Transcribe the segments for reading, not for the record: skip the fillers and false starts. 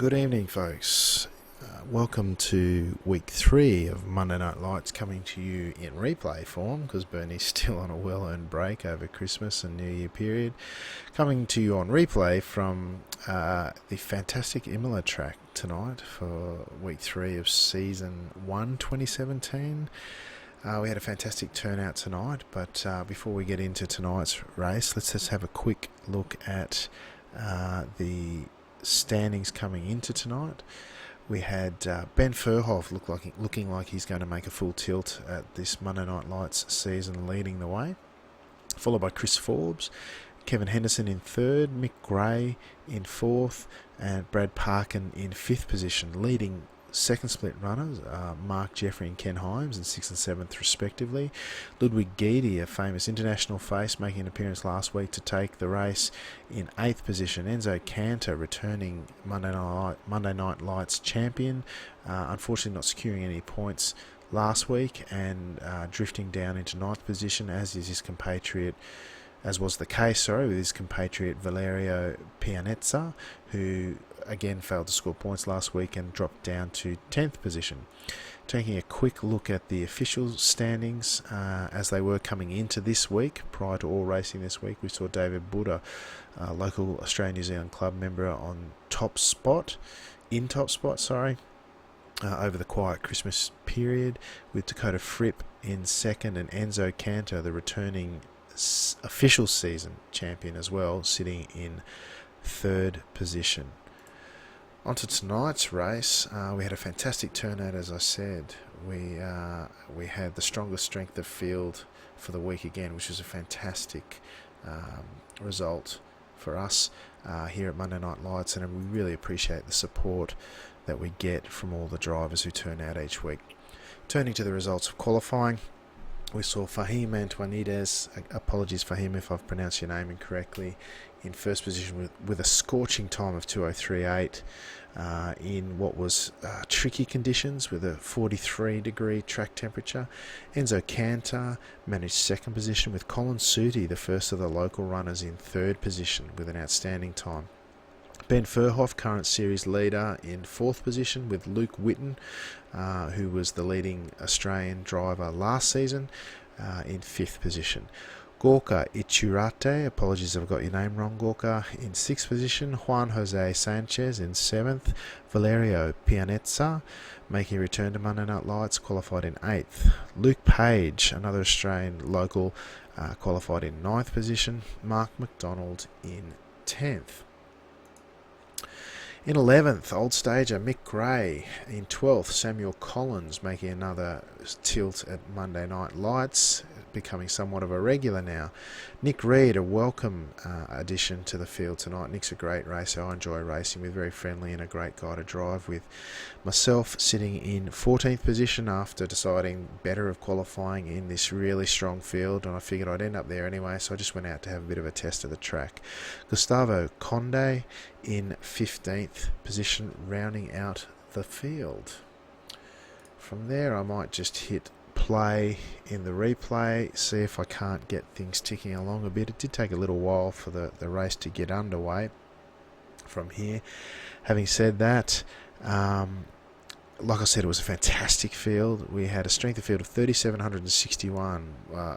Good evening, folks. Welcome to week 3 of Monday Night Lights, coming to you in replay form because Bernie's still on a well-earned break over Christmas and New Year period. Coming to you on replay from the fantastic Imola track tonight for week 3 of season 1 2017. We had a fantastic turnout tonight, but before we get into tonight's race, let's just have a quick look at the standings coming into tonight. We had Ben Furhoff looking like he's going to make a full tilt at this Monday Night Lights season, leading the way, followed by Chris Forbes, Kevin Henderson in 3rd, Mick Gray in 4th, and Brad Parkin in 5th position. Leading second split runners, Mark Jeffrey and Ken Himes in 6th and 7th respectively. Ludwig Geedy, a famous international face, making an appearance last week to take the race in 8th position. Enzo Cantor, returning Monday Night Lights champion, unfortunately not securing any points last week and drifting down into 9th position, as was the case with his compatriot Valerio Pianezza, who again failed to score points last week and dropped down to 10th position. Taking a quick look at the official standings as they were coming into this week, prior to all racing this week, we saw David Buddha, a local Australian-New Zealand club member, on top spot, over the quiet Christmas period, with Dakota Fripp in 2nd and Enzo Cantor, the returning official season champion as well, sitting in 3rd position. On to tonight's race. We had a fantastic turnout, as I said. We had the strongest strength of field for the week again, which was a fantastic result for us here at Monday Night Lights, and we really appreciate the support that we get from all the drivers who turn out each week. Turning to the results of qualifying, we saw Fahim Antoinides, apologies Fahim if I've pronounced your name incorrectly, in first position with a scorching time of 2:03.8 in what was tricky conditions with a 43-degree track temperature. Enzo Cantor managed 2nd position, with Colin Sooty, the first of the local runners, in 3rd position with an outstanding time. Ben Furhoff, current series leader, in 4th position, with Luke Witten, who was the leading Australian driver last season, in 5th position. Gorka Iturrate, apologies if I've got your name wrong, Gorka, in 6th position. Juan Jose Sanchez in 7th. Valerio Pianezza, making a return to Monday Night Lights, qualified in 8th. Luke Page, another Australian local, qualified in 9th position. Mark McDonald in 10th. In 11th, old stager Mick Gray. In 12th, Samuel Collins, making another tilt at Monday Night Lights, becoming somewhat of a regular now. Nick Reed, a welcome addition to the field tonight. Nick's a great racer. I enjoy racing with, very friendly and a great guy to drive with. Myself sitting in 14th position after deciding better of qualifying in this really strong field, and I figured I'd end up there anyway, so I just went out to have a bit of a test of the track. Gustavo Conde in 15th position, rounding out the field. From there, I might just hit play in the replay, see if I can't get things ticking along a bit. It did take a little while for the race to get underway from here. Having said that, like I said, it was a fantastic field. We had a strength of field of 3,761,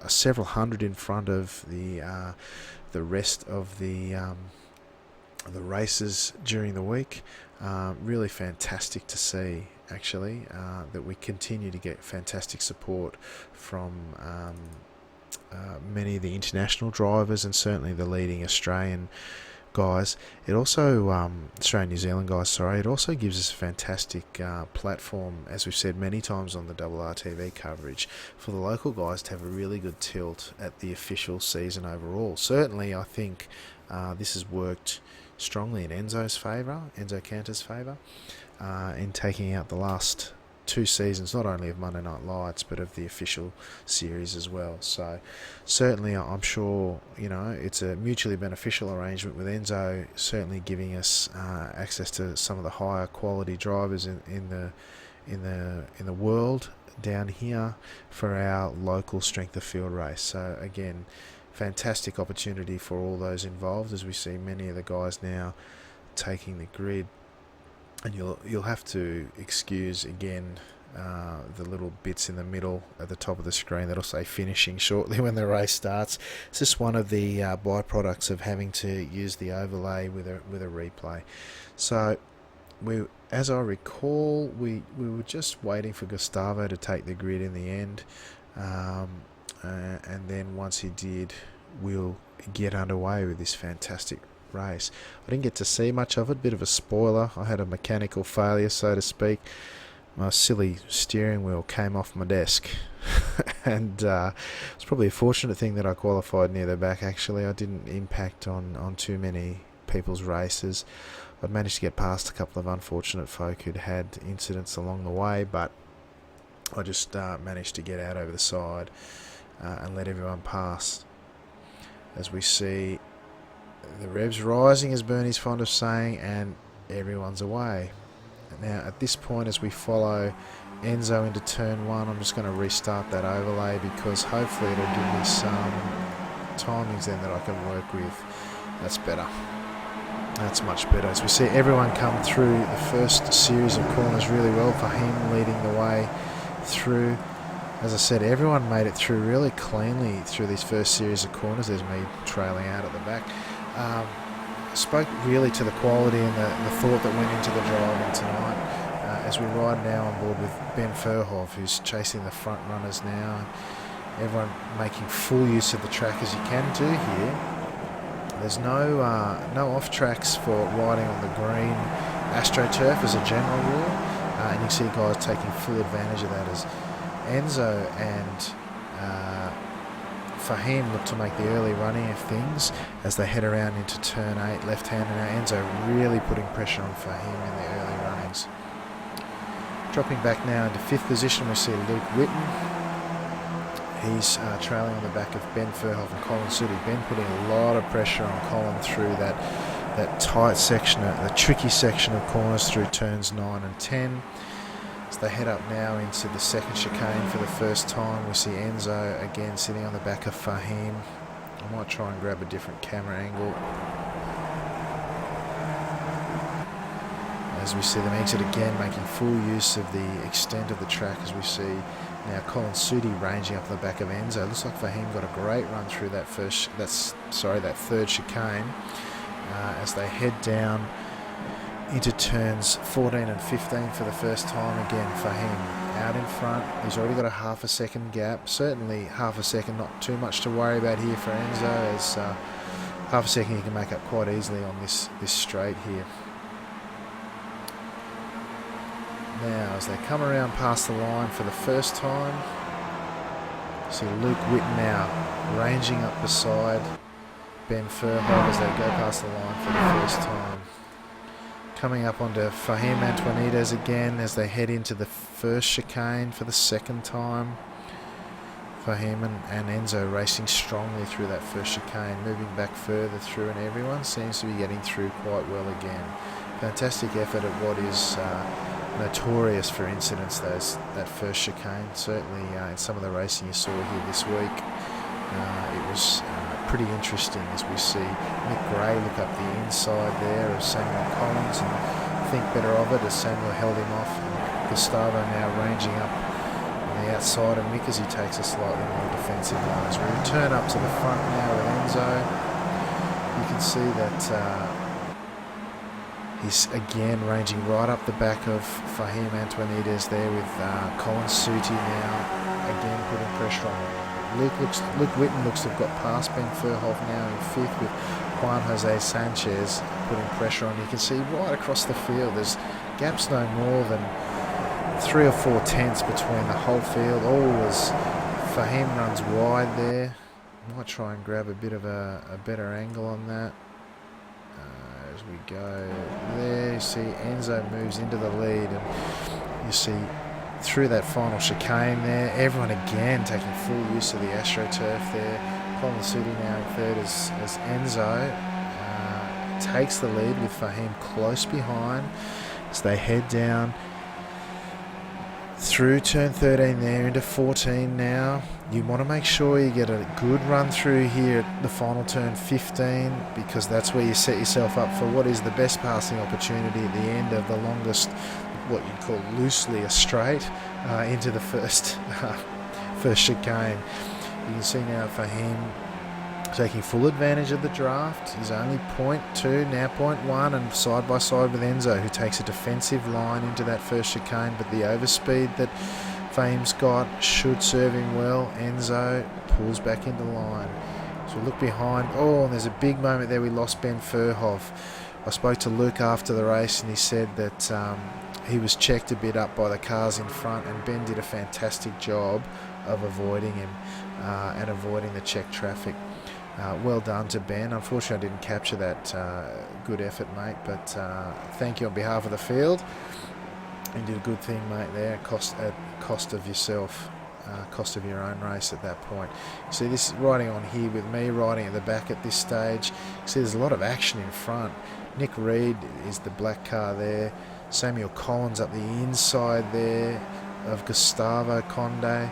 several hundred in front of the rest of the races during the week. Really fantastic to see, actually, that we continue to get fantastic support from many of the international drivers and certainly the leading Australian guys. It also, Australian New Zealand guys, sorry, it also gives us a fantastic platform, as we've said many times on the RRtv coverage, for the local guys to have a really good tilt at the official season overall. Certainly, I think this has worked strongly in Enzo Cantor's favour, in taking out the last 2 seasons, not only of Monday Night Lights, but of the official series as well. So certainly I'm sure, it's a mutually beneficial arrangement, with Enzo certainly giving us access to some of the higher quality drivers in the world down here for our local strength of field race. So again, fantastic opportunity for all those involved, as we see many of the guys now taking the grid and you'll have to excuse again the little bits in the middle at the top of the screen that'll say finishing shortly when the race starts. It's just one of the byproducts of having to use the overlay with a replay. So as I recall, we were just waiting for Gustavo to take the grid in the end, and then once he did, we'll get underway with this fantastic race. I didn't get to see much of it, bit of a spoiler. I had a mechanical failure, so to speak. My silly steering wheel came off my desk and it's probably a fortunate thing that I qualified near the back. Actually, I didn't impact on too many people's races. I'd managed to get past a couple of unfortunate folk who'd had incidents along the way, but I just managed to get out over the side and let everyone pass. As we see the revs rising, as Bernie's fond of saying, and everyone's away. Now at this point, as we follow Enzo into turn 1, I'm just going to restart that overlay because hopefully it'll give me some timings then that I can work with. That's better. That's much better. As we see everyone come through the first series of corners really well, Fahim leading the way through. As I said, everyone made it through really cleanly through these first series of corners. There's me trailing out at the back. Spoke really to the quality and the thought that went into the driving tonight. As we ride now on board with Ben Verhoeven, who's chasing the front runners now. Everyone making full use of the track as you can do here. There's no off tracks for riding on the green AstroTurf as a general rule, and you see guys taking full advantage of that as Enzo and Fahim look to make the early running of things as they head around into turn 8 left-hander. Now Enzo really putting pressure on Fahim in the early runnings. Dropping back now into 5th position, we see Luke Whitten. He's trailing on the back of Ben Verhoeven and Colin Sooty. Ben putting a lot of pressure on Colin through that tight section, the tricky section of corners through turns 9 and 10. As they head up now into the second chicane for the first time, we see Enzo again sitting on the back of Fahim. I might try and grab a different camera angle. As we see them exit again, making full use of the extent of the track, as we see now Colin Sooty ranging up the back of Enzo. Looks like Fahim got a great run through that third chicane as they head down into turns 14 and 15 for the first time. Again, Fahim out in front. He's already got a half a second gap. Certainly half a second, not too much to worry about here for Enzo, as half a second he can make up quite easily on this straight here. Now, as they come around past the line for the first time, see Luke Whitten now ranging up beside Ben Verhoeven as they go past the line for the first time. Coming up onto Fahim Antonides again as they head into the first chicane for the second time. Fahim and Enzo racing strongly through that first chicane, moving back further through, and everyone seems to be getting through quite well again. Fantastic effort at what is notorious for incidents, that first chicane. Certainly in some of the racing you saw here this week, it was pretty interesting as we see Nick Gray look up the inside there of Samuel Collins and think better of it as Samuel held him off, and Gustavo now ranging up on the outside of Mick as he takes a slightly more defensive line. As we return up to the front now with Enzo, you can see that he's again ranging right up the back of Fahim Antonides there with Colin Sooty now again putting pressure on him. Luke Whitten looks to have got past Ben Verhoeven now in 5th with Juan Jose Sanchez putting pressure on. You can see right across the field there's gaps no more than 3 or 4 tenths between the whole field. All as Fahim runs wide there. I might try and grab a bit of a better angle on that. As we go there, you see Enzo moves into the lead, and you see through that final chicane there, everyone again taking full use of the AstroTurf there. Colin Sooty now in 3rd as Enzo takes the lead with Fahim close behind as they head down through turn 13 there into 14 now. You want to make sure you get a good run through here at the final turn 15, because that's where you set yourself up for what is the best passing opportunity at the end of the longest, what you'd call loosely a straight, into the first chicane. You can see now Fahim taking full advantage of the draft. He's only 0.2, now 0.1, and side by side with Enzo, who takes a defensive line into that first chicane, but the overspeed that Fahim's got should serve him well. Enzo pulls back into line. So look behind. Oh, and there's a big moment there. We lost Ben Furhoff. I spoke to Luke after the race, and he said that he was checked a bit up by the cars in front, and Ben did a fantastic job of avoiding him and avoiding the checked traffic. Well done to Ben. Unfortunately, I didn't capture that good effort, mate, but thank you on behalf of the field. You did a good thing, mate, there at cost of yourself, cost of your own race at that point. See, this is riding on here with me, riding at the back at this stage. See, there's a lot of action in front. Nick Reed is the black car there. Samuel Collins up the inside there of Gustavo Conde,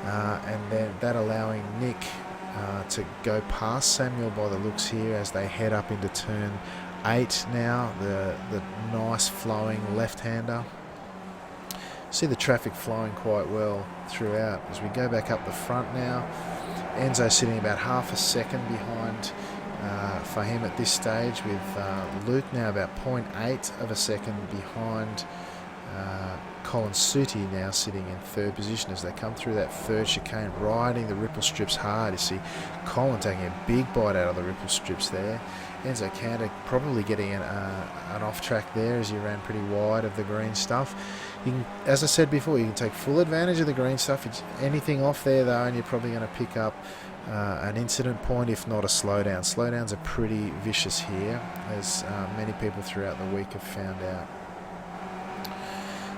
and then that allowing Nick to go past Samuel by the looks here as they head up into turn 8 now, the nice flowing left-hander. See the traffic flowing quite well throughout. As we go back up the front now, Enzo sitting about half a second behind Fahim at this stage, with Luke now about 0.8 of a second behind Colin Sooty, now sitting in third position as they come through that third chicane, riding the ripple strips hard. You see Colin taking a big bite out of the ripple strips there. Enzo Cantor probably getting an off track there as he ran pretty wide of the green stuff. You can, as I said before, you can take full advantage of the green stuff. It's anything off there though, and you're probably going to pick up an incident point, if not a slowdown. Slowdowns are pretty vicious here, as many people throughout the week have found out.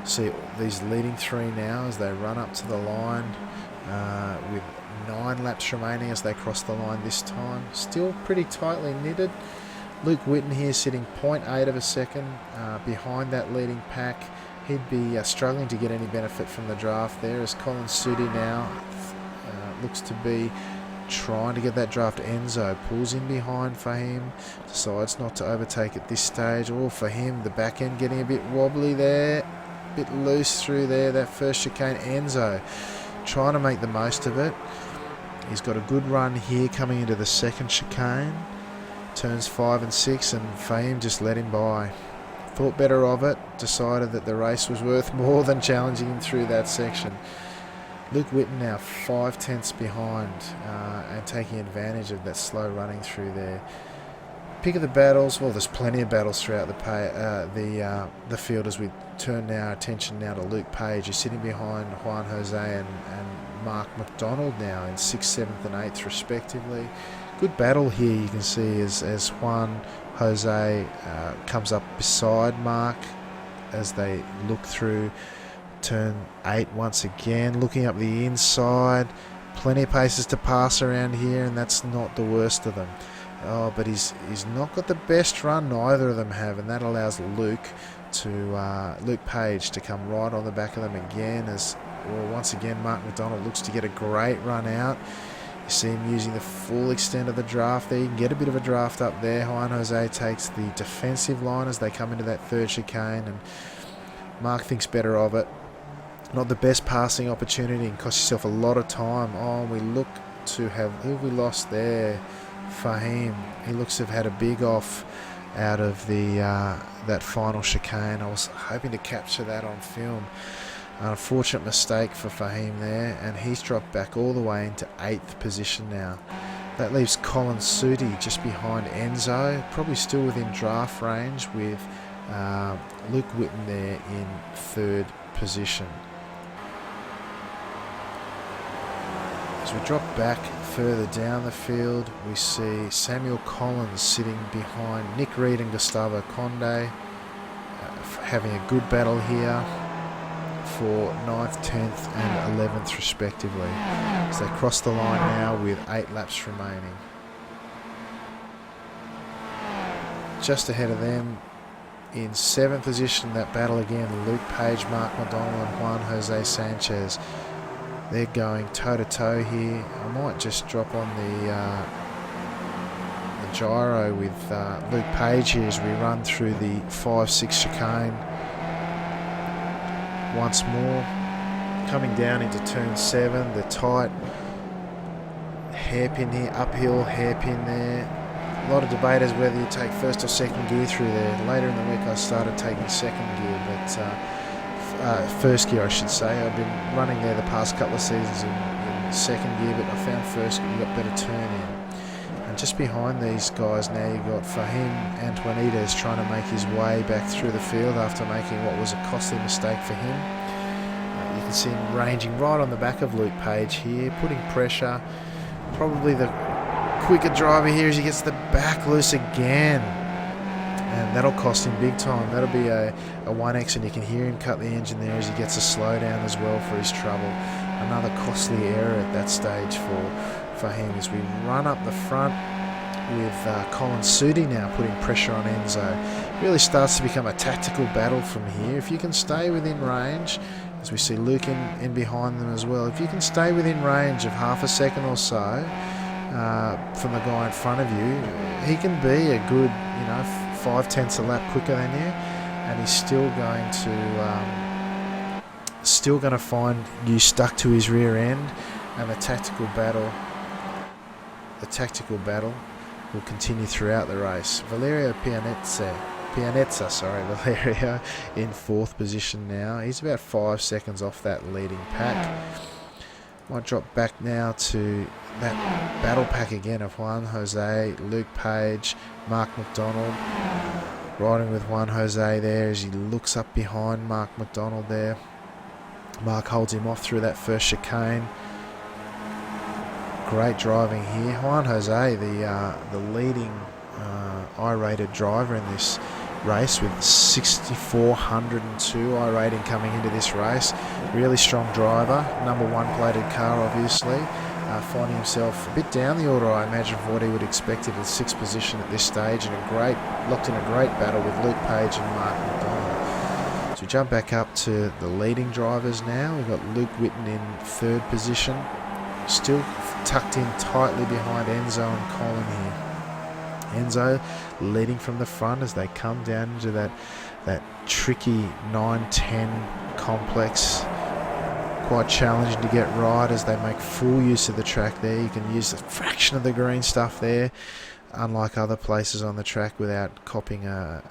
See these leading three now as they run up to the line with 9 laps remaining as they cross the line this time. Still pretty tightly knitted. Luke Whitten here sitting 0.8 of a second behind that leading pack. He'd be struggling to get any benefit from the draft there, as Colin Sooty now looks to be trying to get that draft. Enzo pulls in behind Fahim, decides not to overtake at this stage. Or for him, the back end getting a bit wobbly there, a bit loose through there, that first chicane. Enzo trying to make the most of it. He's got a good run here coming into the second chicane, turns 5 and 6, and Fahim just let him by. Thought better of it, decided that the race was worth more than challenging him through that section. Luke Whitten now 5/10 behind and taking advantage of that slow running through there. Pick of the battles, well, there's plenty of battles throughout the field as we turn our attention now to Luke Page, who's sitting behind Juan Jose and Mark McDonald now in 6th, 7th and 8th respectively. Good battle here, you can see, as Juan Jose comes up beside Mark as they look through turn 8 once again, looking up the inside. Plenty of paces to pass around here, and that's not the worst of them. Oh, but he's not got the best run, neither of them have, and that allows Luke Page to come right on the back of them again, as well, once again Mark McDonald looks to get a great run out. You see him using the full extent of the draft there. You can get a bit of a draft up there. Juan Jose takes the defensive line as they come into that third chicane, and Mark thinks better of it. Not the best passing opportunity, and cost yourself a lot of time. Oh, we look to have, who have we lost there? Fahim. He looks to have had a big off out of the that final chicane. I was hoping to capture that on film. An unfortunate mistake for Fahim there, and he's dropped back all the way into 8th position now. That leaves Colin Sooty just behind Enzo, probably still within draft range, with Luke Whitten there in 3rd position. As we drop back further down the field, we see Samuel Collins sitting behind Nick Reed and Gustavo Conde, having a good battle here for 9th, 10th and 11th respectively, as they cross the line now with 8 laps remaining. Just ahead of them in 7th position, that battle again, Luke Page, Mark McDonald and Juan Jose Sanchez. They're going toe-to-toe here. I might just drop on the gyro with Luke Page here as we run through the 5-6 chicane. Once more, coming down into turn 7, the tight hairpin here, uphill hairpin there. A lot of debate as whether you take first or second gear through there. Later in the week I started taking second gear, but first gear I should say. I've been running there the past couple of seasons in second gear, but I found first gear you got better turn in. And just behind these guys now you've got Fahim Antoinides trying to make his way back through the field after making what was a costly mistake for him. You can see him ranging right on the back of Luke Page here, putting pressure. Probably the quicker driver here as he gets the back loose again. And that'll cost him big time. That'll be a 1X, and you can hear him cut the engine there as he gets a slowdown as well for his trouble. Another costly error at that stage for him as we run up the front with Colin Sudi now putting pressure on Enzo. Really starts to become a tactical battle from here. If you can stay within range, as we see Luke in behind them as well, if you can stay within range of half a second or so from the guy in front of you, he can be a good, 5/10 a lap quicker than you, and he's still going to find you stuck to his rear end, and the tactical battle will continue throughout the race. Valerio Valerio in 4th position now. He's about 5 seconds off that leading pack. Might drop back now to that battle pack again of Juan Jose, Luke Page, Mark McDonald. Riding with Juan Jose there as he looks up behind Mark McDonald there. Mark holds him off through that first chicane. Great driving here. Juan Jose, the leading I-rated driver in this race with 6,402 I rating coming into this race. Really strong driver. Number 1 plated car, obviously. Finding himself a bit down the order, I imagine, for what he would expect in the 6th position at this stage, and locked in a great battle with Luke Page and Mark McDonald. So we jump back up to the leading drivers now. We've got Luke Whitten in 3rd position, still tucked in tightly behind Enzo and Colin here. Enzo leading from the front as they come down into that tricky 9-10 complex. Quite challenging to get right as they make full use of the track there. You can use a fraction of the green stuff there, unlike other places on the track, without copping a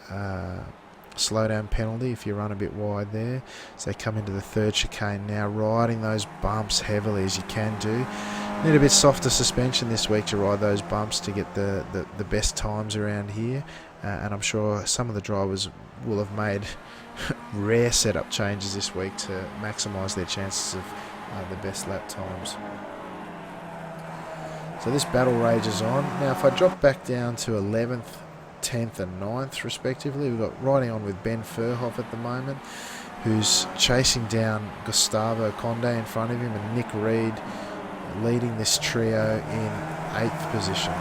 slowdown penalty if you run a bit wide there. So they come into the 3rd chicane now, riding those bumps heavily as you can do. Need a bit softer suspension this week to ride those bumps to get the best times around here, and I'm sure some of the drivers will have made rare setup changes this week to maximise their chances of the best lap times. So this battle rages on. Now if I drop back down to 11th, 10th and 9th respectively, we've got riding on with Ben Furhoff at the moment, who's chasing down Gustavo Conde in front of him, and Nick Reed leading this trio in 8th position.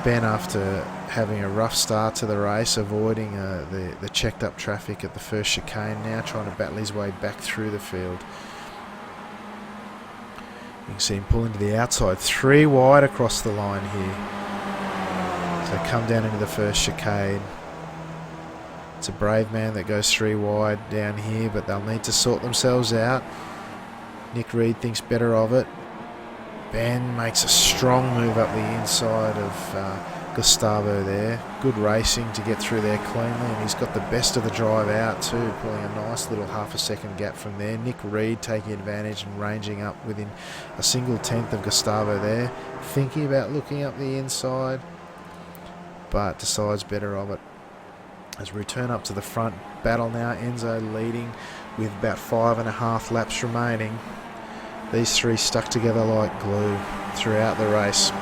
Ben, after having a rough start to the race, avoiding the checked up traffic at the first chicane, now trying to battle his way back through the field. You can see him pulling to the outside, 3 wide across the line here. So come down into the first chicane. It's a brave man that goes 3 wide down here, but they'll need to sort themselves out. Nick Reed thinks better of it. Ben makes a strong move up the inside of Gustavo there. Good racing to get through there cleanly, and he's got the best of the drive out too, pulling a nice little half a second gap from there. Nick Reed taking advantage and ranging up within a single 10th of Gustavo there. Thinking about looking up the inside, but decides better of it. As we return up to the front battle now, Enzo leading with about 5.5 laps remaining. These 3 stuck together like glue throughout the race.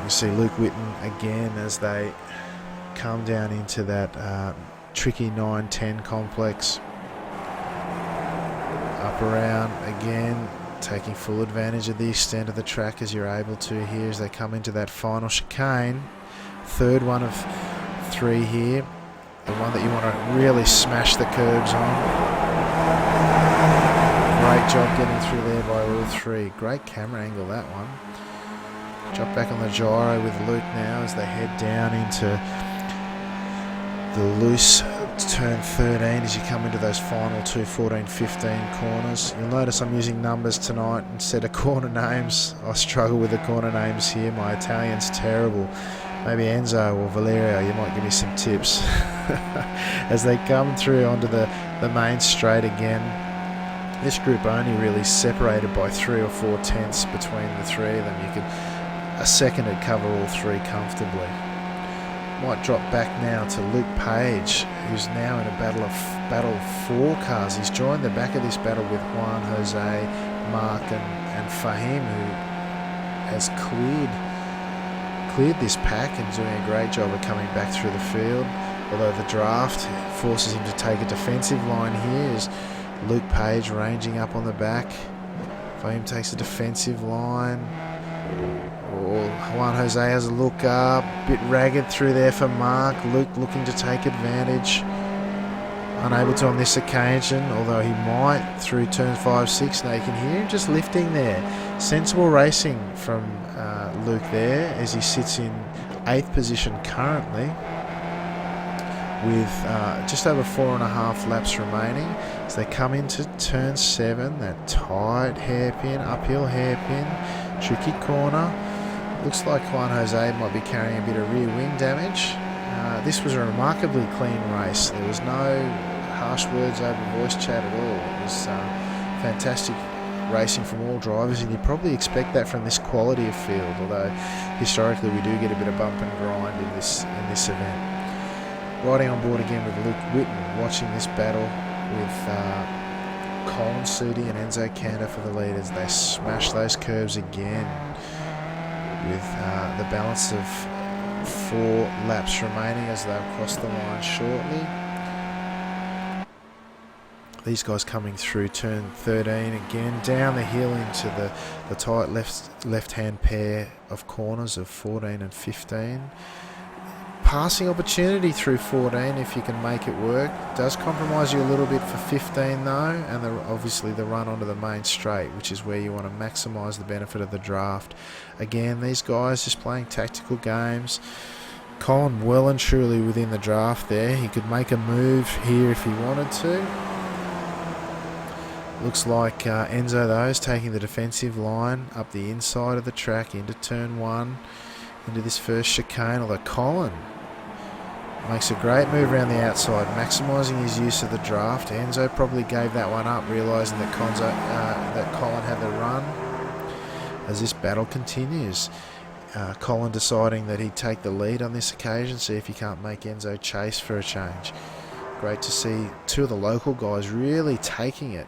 You see Luke Whitten again as they come down into that tricky 9-10 complex. Up around again, taking full advantage of the extent of the track as you're able to here as they come into that final chicane. 3rd one of 3 here. the one that you want to really smash the curbs on. Great job getting through there by all three. Great camera angle, that one. Drop back on the gyro with Luke now as they head down into the loose turn 13 as you come into those final two 14-15 corners. You'll notice I'm using numbers tonight instead of corner names. I struggle with the corner names here. My Italian's terrible. Maybe Enzo or Valerio, you might give me some tips. As they come through onto the main straight again. This group only really separated by 3 or 4 tenths between the three of them. You could a second to cover all three comfortably. Might drop back now to Luke Page, who's now in a battle of 4 cars. He's joined the back of this battle with Juan Jose, Mark and Fahim, who has cleared this pack and doing a great job of coming back through the field. Although the draft forces him to take a defensive line here as Luke Page ranging up on the back. Fahim takes a defensive line. Juan Jose has a look up, bit ragged through there for Mark. Luke looking to take advantage. Unable to on this occasion, although he might through turns 5-6. Now you can hear him just lifting there. Sensible racing from Luke there as he sits in 8th position currently with just over 4.5 laps remaining. As they come into turn 7, that tight hairpin, uphill hairpin, tricky corner. Looks like Juan Jose might be carrying a bit of rear wing damage. This was a remarkably clean race. There was no harsh words over voice chat at all. It was fantastic racing from all drivers, and you'd probably expect that from this quality of field, although historically we do get a bit of bump and grind in this event. Riding on board again with Luke Whitten, watching this battle with Colin Sudi and Enzo Cantor for the leaders. They smash those curves again with the balance of 4 laps remaining as they'll cross the line shortly. These guys coming through turn 13 again, down the hill into the tight left-hand pair of corners of 14 and 15. Passing opportunity through 14 if you can make it work. Does compromise you a little bit for 15 though, and obviously the run onto the main straight, which is where you want to maximise the benefit of the draft. Again, these guys just playing tactical games. Colin well and truly within the draft there. He could make a move here if he wanted to. Looks like Enzo though is taking the defensive line up the inside of the track into turn 1, into this first chicane, although Colin makes a great move around the outside, maximising his use of the draft. Enzo probably gave that one up, realising that Colin had the run. As this battle continues, Colin deciding that he'd take the lead on this occasion, see if he can't make Enzo chase for a change. Great to see 2 of the local guys really taking it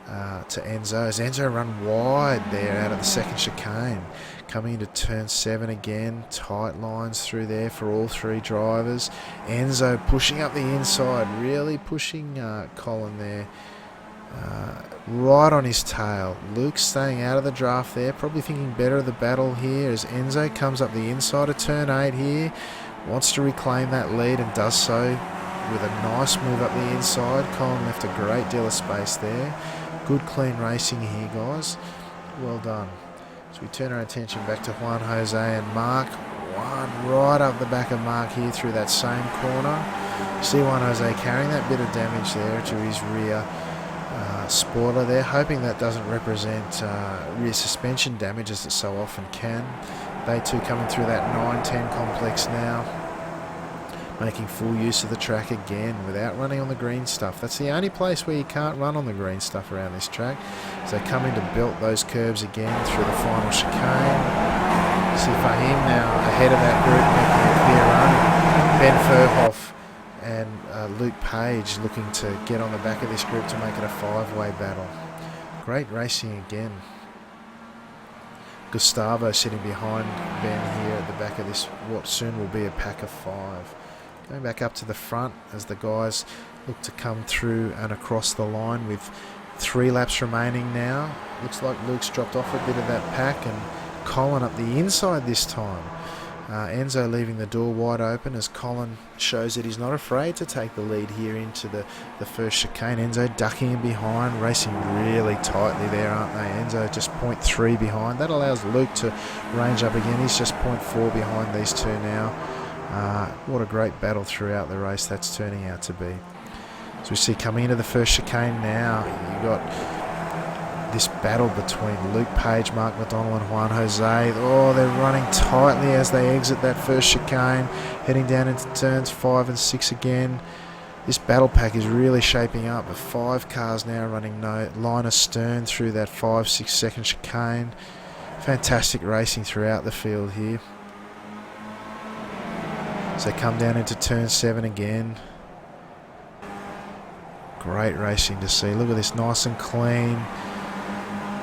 to Enzo. As Enzo run wide there out of the second chicane. Coming into turn 7 again, tight lines through there for all 3 drivers. Enzo pushing up the inside, really pushing Colin there, right on his tail. Luke staying out of the draft there, probably thinking better of the battle here as Enzo comes up the inside of turn 8 here, wants to reclaim that lead and does so with a nice move up the inside. Colin left a great deal of space there. Good clean racing here, guys. Well done. So we turn our attention back to Juan Jose and Mark. One right up the back of Mark here through that same corner. You see Juan Jose carrying that bit of damage there to his rear spoiler there, hoping that doesn't represent rear suspension damage as it so often can. They too coming through that 9-10 complex now, making full use of the track again without running on the green stuff. That's the only place where you can't run on the green stuff around this track. So they come in to belt those curves again through the final chicane. See Fahim now ahead of that group, making a clear run. Ben Furhoff and Luke Page looking to get on the back of this group to make it a 5-way battle. Great racing again. Gustavo sitting behind Ben here at the back of this, what soon will be a pack of 5. Going back up to the front as the guys look to come through and across the line with 3 laps remaining now. Looks like Luke's dropped off a bit of that pack, and Colin up the inside this time Enzo leaving the door wide open as Colin shows that he's not afraid to take the lead here into the first chicane. Enzo ducking in behind, racing really tightly there, aren't they? Enzo just 0.3 behind. That allows Luke to range up again. He's just 0.4 behind these two now. What a great battle throughout the race that's turning out to be. So we see coming into the first chicane now, you've got this battle between Luke Page, Mark McDonald and Juan Jose. Oh, they're running tightly as they exit that first chicane, heading down into turns 5 and 6 again. This battle pack is really shaping up, with 5 cars now running line astern through that 5-6 second chicane. Fantastic racing throughout the field here. So they come down into turn 7 again. Great racing to see. Look at this, nice and clean.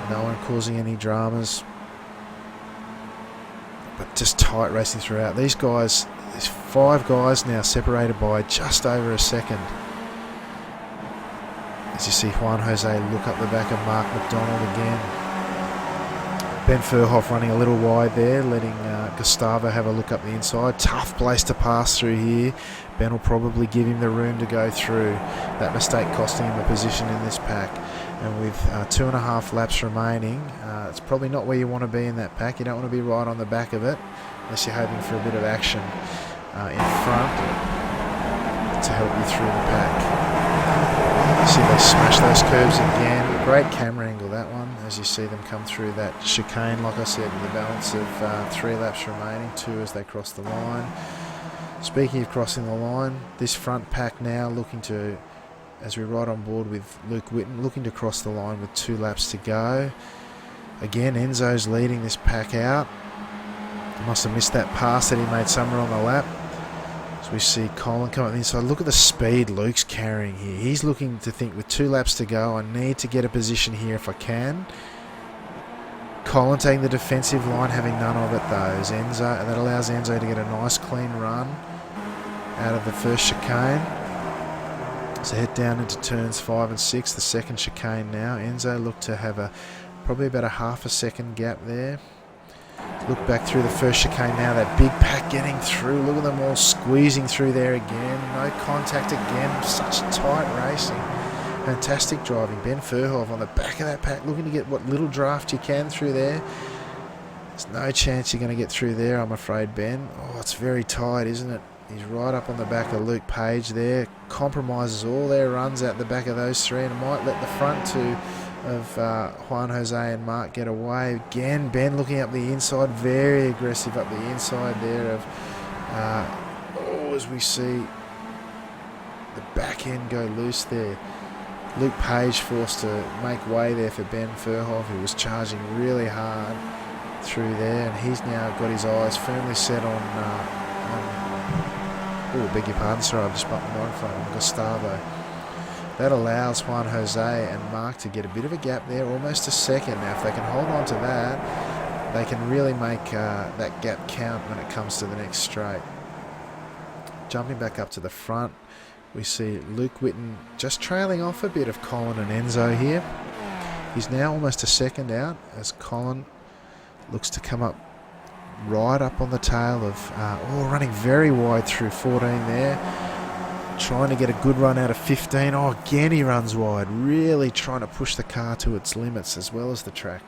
No one causing any dramas, but just tight racing throughout. These guys, there's 5 guys now separated by just over a second. As you see Juan Jose look up the back of Mark McDonald again. Ben Furhoff running a little wide there, letting Gustavo have a look up the inside. Tough place to pass through here. Ben will probably give him the room to go through. That mistake costing him a position in this pack. And with 2.5 laps remaining, it's probably not where you want to be in that pack. You don't want to be right on the back of it, unless you're hoping for a bit of action in front to help you through the pack. You see they smash those curves again. Great camera angle, that one, as you see them come through that chicane. Like I said, with the balance of 3 laps remaining, 2 as they cross the line. Speaking of crossing the line, this front pack now looking to, as we ride on board with Luke Whitten, looking to cross the line with 2 laps to go. Again, Enzo's leading this pack out. He must have missed that pass that he made somewhere on the lap. So we see Colin come up the inside. Look at the speed Luke's carrying here. He's looking to think, with 2 laps to go, I need to get a position here if I can. Colin taking the defensive line, having none of it though. That allows Enzo to get a nice clean run out of the first chicane. So head down into turns 5 and 6, the second chicane now. Enzo looked to have probably about a half a second gap there. Look back through the first chicane now, that big pack getting through. Look at them all squeezing through there again. No contact again, such tight racing. Fantastic driving. Ben Furhoff on the back of that pack, looking to get what little draft you can through there. There's no chance you're going to get through there, I'm afraid, Ben. Oh, it's very tight, isn't it? He's right up on the back of Luke Page there. Compromises all their runs out the back of those 3, and might let the front 2 of Juan Jose and Mark get away. Again, Ben looking up the inside, very aggressive up the inside there of, as we see the back end go loose there. Luke Page forced to make way there for Ben Furhoff, who was charging really hard through there, and he's now got his eyes firmly set on beg your pardon, sorry, I've just bumped the microphone on Gustavo. That allows Juan Jose and Mark to get a bit of a gap there, almost a second. Now, if they can hold on to that, they can really make that gap count when it comes to the next straight. Jumping back up to the front, we see Luke Whitten just trailing off a bit of Colin and Enzo here. He's now almost a second out as Colin looks to come up right up on the tail of, running very wide through 14 there. Trying to get a good run out of 15. Oh, again he runs wide. Really trying to push the car to its limits as well as the track.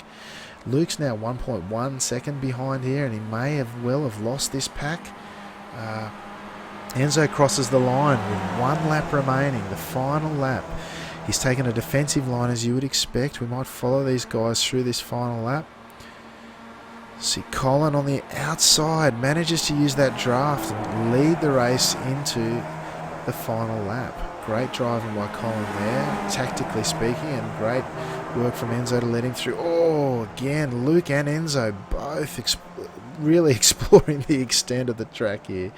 Luke's now 1.1 second behind here, and he may well have lost this pack. Enzo crosses the line with 1 lap remaining, the final lap. He's taken a defensive line, as you would expect. We might follow these guys through this final lap. See Colin on the outside manages to use that draft and lead the race into the final lap. Great driving by Colin there, tactically speaking, and great work from Enzo to let him through. Oh, again, Luke and Enzo both really exploring the extent of the track here.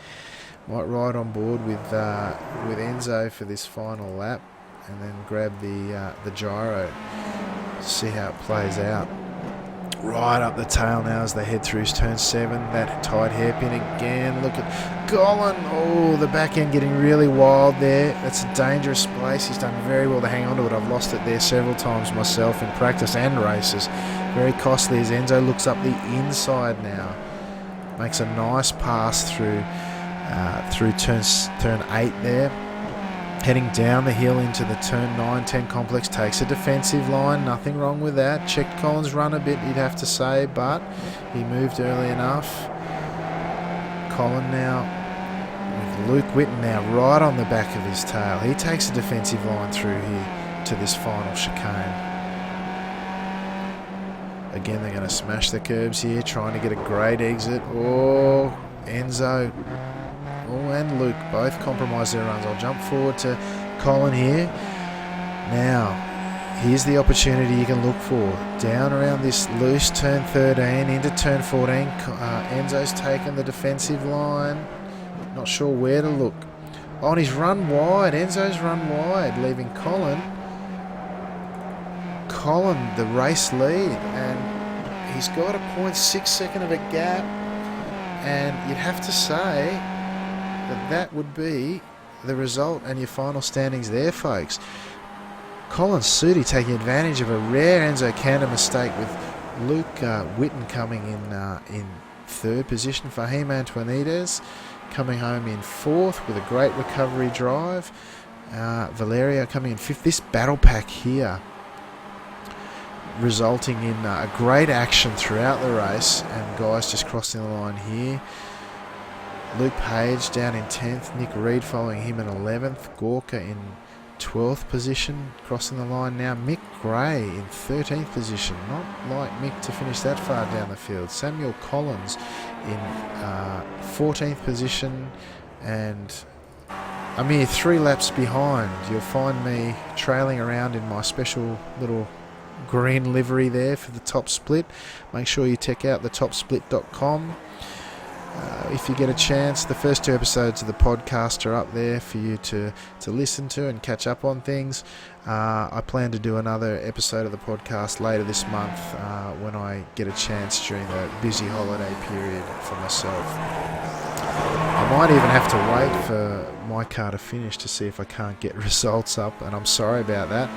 Might ride on board with Enzo for this final lap, and then grab the gyro. See how it plays out. Right up the tail now as they head through turn 7. That tight hairpin again. Look at Colin. Oh, the back end getting really wild there. That's a dangerous place. He's done very well to hang on to it. I've lost it there several times myself in practice and races. Very costly as Enzo looks up the inside now. makes a nice pass through turn 8 there. Heading down the hill into the turn 9-10 complex, takes a defensive line, nothing wrong with that. Checked Collins' run a bit, you'd have to say, but he moved early enough. Colin now, with Luke Whitten now right on the back of his tail. He takes a defensive line through here to this final chicane. Again, they're going to smash the curbs here, trying to get a great exit. Oh, Enzo. Oh, and Luke both compromise their runs. I'll jump forward to Colin here. Now, here's the opportunity you can look for. Down around this loose turn 13 into turn 14. Enzo's taken the defensive line. Not sure where to look. Oh, and he's run wide. Enzo's run wide, leaving Colin the race lead. And he's got a 0.6 second of a gap. And you'd have to say that would be the result and your final standings there, folks. Colin Sudi taking advantage of a rare Enzo Cantor mistake, with Luke Whitten coming in third position. Fahim Antoinides coming home in fourth with a great recovery drive. Valerio coming in fifth. This battle pack here resulting in a great action throughout the race, and guys just crossing the line here. Luke Page down in 10th, Nick Reed following him in 11th, Gorka in 12th position, crossing the line now. Mick Gray in 13th position, not like Mick to finish that far down the field. Samuel Collins in 14th position, and a mere 3 laps behind. You'll find me trailing around in my special little green livery there for the top split. Make sure you check out thetopsplit.com. If you get a chance, the first 2 episodes of the podcast are up there for you to listen to and catch up on things. I plan to do another episode of the podcast later this month when I get a chance during the busy holiday period for myself. I might even have to wait for my car to finish to see if I can't get results up, and I'm sorry about that.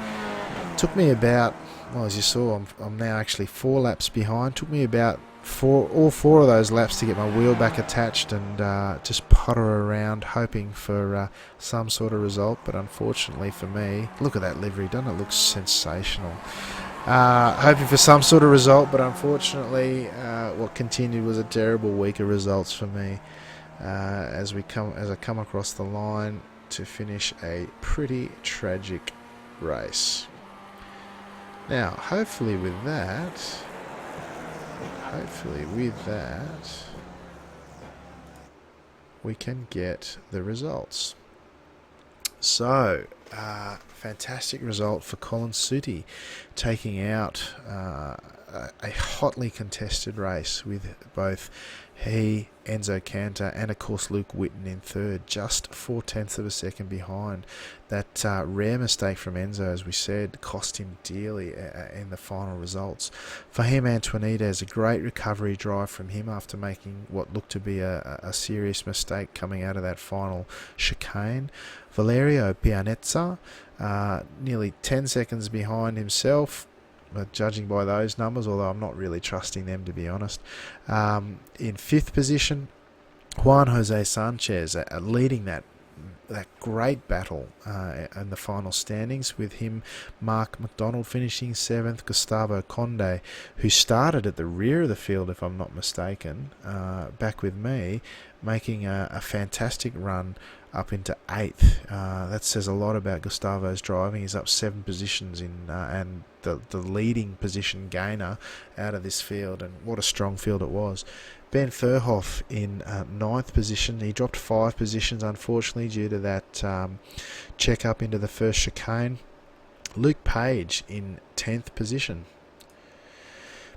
Took me about, well, as you saw, I'm now actually 4 laps behind. Took me about all 4 of those laps to get my wheel back attached and just putter around hoping for some sort of result, but unfortunately for me, look at that livery, doesn't it look sensational? Hoping for some sort of result, but unfortunately what continued was a terrible week of results for me as I come across the line to finish a pretty tragic race. Now, hopefully with that, we can get the results. So, fantastic result for Colin Sudi, taking out a hotly contested race with both he, Enzo Cantor, and of course Luke Whitten in third, just 0.4 of a second behind. That rare mistake from Enzo, as we said, cost him dearly in the final results. Fahim Antoinides, a great recovery drive from him after making what looked to be a serious mistake coming out of that final chicane. Valerio Pianezza, nearly 10 seconds behind himself, judging by those numbers, although I'm not really trusting them, to be honest. In 5th position, Juan Jose Sanchez leading that great battle in the final standings, with him, Mark McDonald finishing 7th, Gustavo Conde, who started at the rear of the field, if I'm not mistaken, back with me, making a fantastic run up into 8th. That says a lot about Gustavo's driving. He's up 7 positions and the leading position gainer out of this field, and what a strong field it was. Ben Furhoff in 9th position. He dropped 5 positions, unfortunately, due to that check-up into the first chicane. Luke Page in 10th position.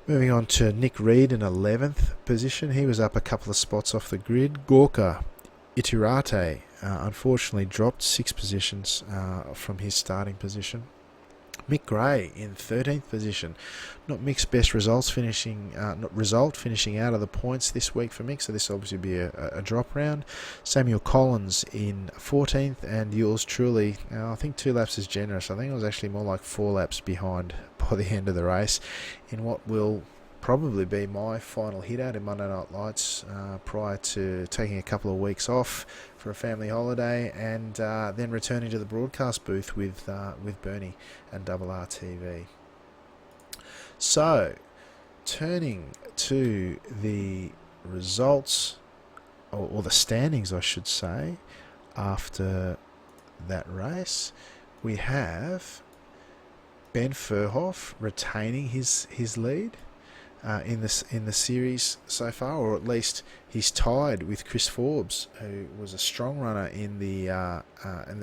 Moving on to Nick Reed in 11th position. He was up a couple of spots off the grid. Gorka Iturrate unfortunately dropped 6 positions from his starting position. Mick Gray in 13th position. Not Mick's best finishing out of the points this week for Mick, so this will obviously be a drop round. Samuel Collins in 14th, and yours truly, I think 2 laps is generous. I think it was actually more like 4 laps behind by the end of the race in what will probably be my final hit out in Monday Night Lights prior to taking a couple of weeks off for a family holiday, and then returning to the broadcast booth with Bernie and RRtv. So, turning to the results, or the standings I should say, after that race, we have Ben Furhoff retaining his lead in the series so far, or at least he's tied with Chris Forbes, who was a strong runner in the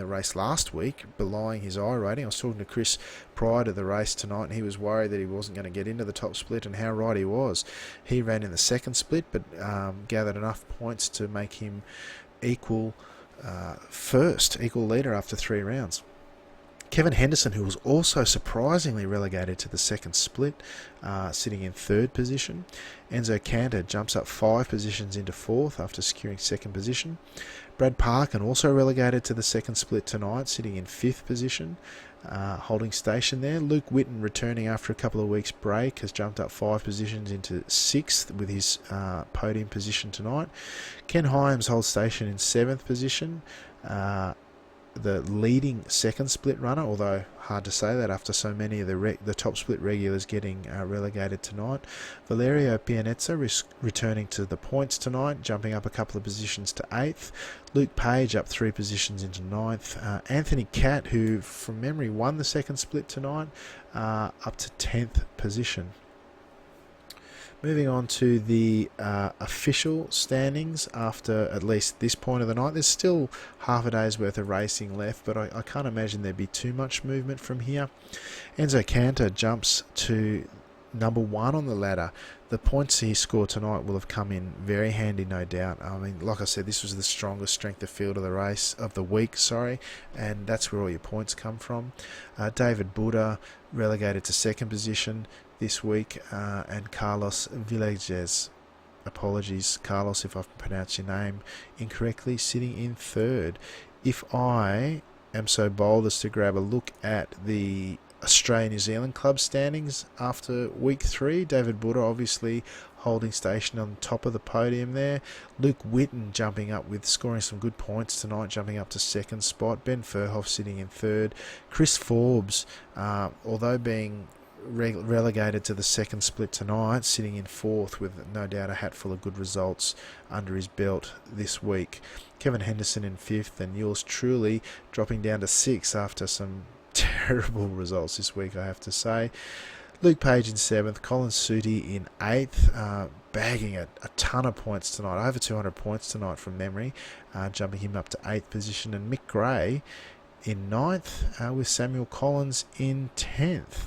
race last week, belying his I rating. I was talking to Chris prior to the race tonight, and he was worried that he wasn't going to get into the top split, and how right he was. He ran in the second split, but gathered enough points to make him equal leader after 3 rounds. Kevin Henderson, who was also surprisingly relegated to the second split, sitting in 3rd position. Enzo Cantor jumps up 5 positions into 4th after securing 2nd position. Brad Parkin, also relegated to the second split tonight, sitting in 5th position, holding station there. Luke Whitten, returning after a couple of weeks break, has jumped up 5 positions into 6th with his podium position tonight. Ken Hyams holds station in 7th position. The leading second split runner, although hard to say that after so many of the top split regulars getting relegated tonight. Valerio Pianezza returning to the points tonight, jumping up a couple of positions to 8th. Luke Page up 3 positions into 9th. Anthony Catt, who from memory won the second split tonight, up to 10th position. Moving on to the official standings after at least this point of the night. There's still half a day's worth of racing left, but I can't imagine there'd be too much movement from here. Enzo Cantor jumps to number 1 on the ladder. The points he scored tonight will have come in very handy, no doubt. I mean, like I said, this was the strongest strength of field of the week, and that's where all your points come from. David Buddha relegated to 2nd position this week, and Carlos Villegas, apologies Carlos if I've pronounced your name incorrectly, sitting in 3rd. If I am so bold as to grab a look at the Australia-New Zealand club standings after week 3, David Buddha obviously holding station on top of the podium there. Luke Whitten jumping up with scoring some good points tonight, jumping up to 2nd spot. Ben Furhoff sitting in 3rd. Chris Forbes, although being relegated to the second split tonight, sitting in 4th with no doubt a hatful of good results under his belt this week. Kevin Henderson in 5th, and yours truly dropping down to 6th after some terrible results this week, I have to say. Luke Page in 7th, Colin Sooty in 8th, bagging a ton of points tonight, over 200 points tonight from memory, jumping him up to 8th position, and Mick Gray in 9th, with Samuel Collins in 10th.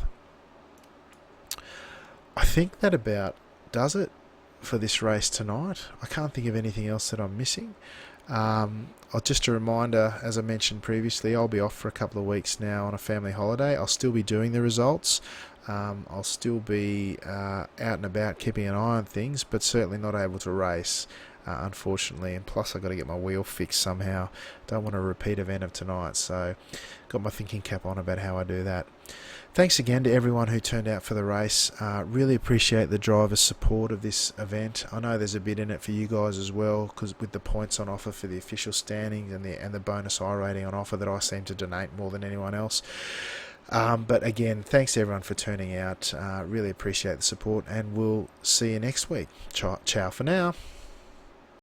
I think that about does it for this race tonight. I can't think of anything else that I'm missing. Just a reminder, as I mentioned previously, I'll be off for a couple of weeks now on a family holiday. I'll still be doing the results. I'll still be out and about keeping an eye on things, but certainly not able to race, unfortunately. And plus I've got to get my wheel fixed somehow. Don't want a repeat event of tonight, so got my thinking cap on about how I do that. Thanks again to everyone who turned out for the race. Really appreciate the drivers' support of this event. I know there's a bit in it for you guys as well, because with the points on offer for the official standings and the bonus I rating on offer that I seem to donate more than anyone else. But again, thanks everyone for turning out. Really appreciate the support, and we'll see you next week. Ciao for now.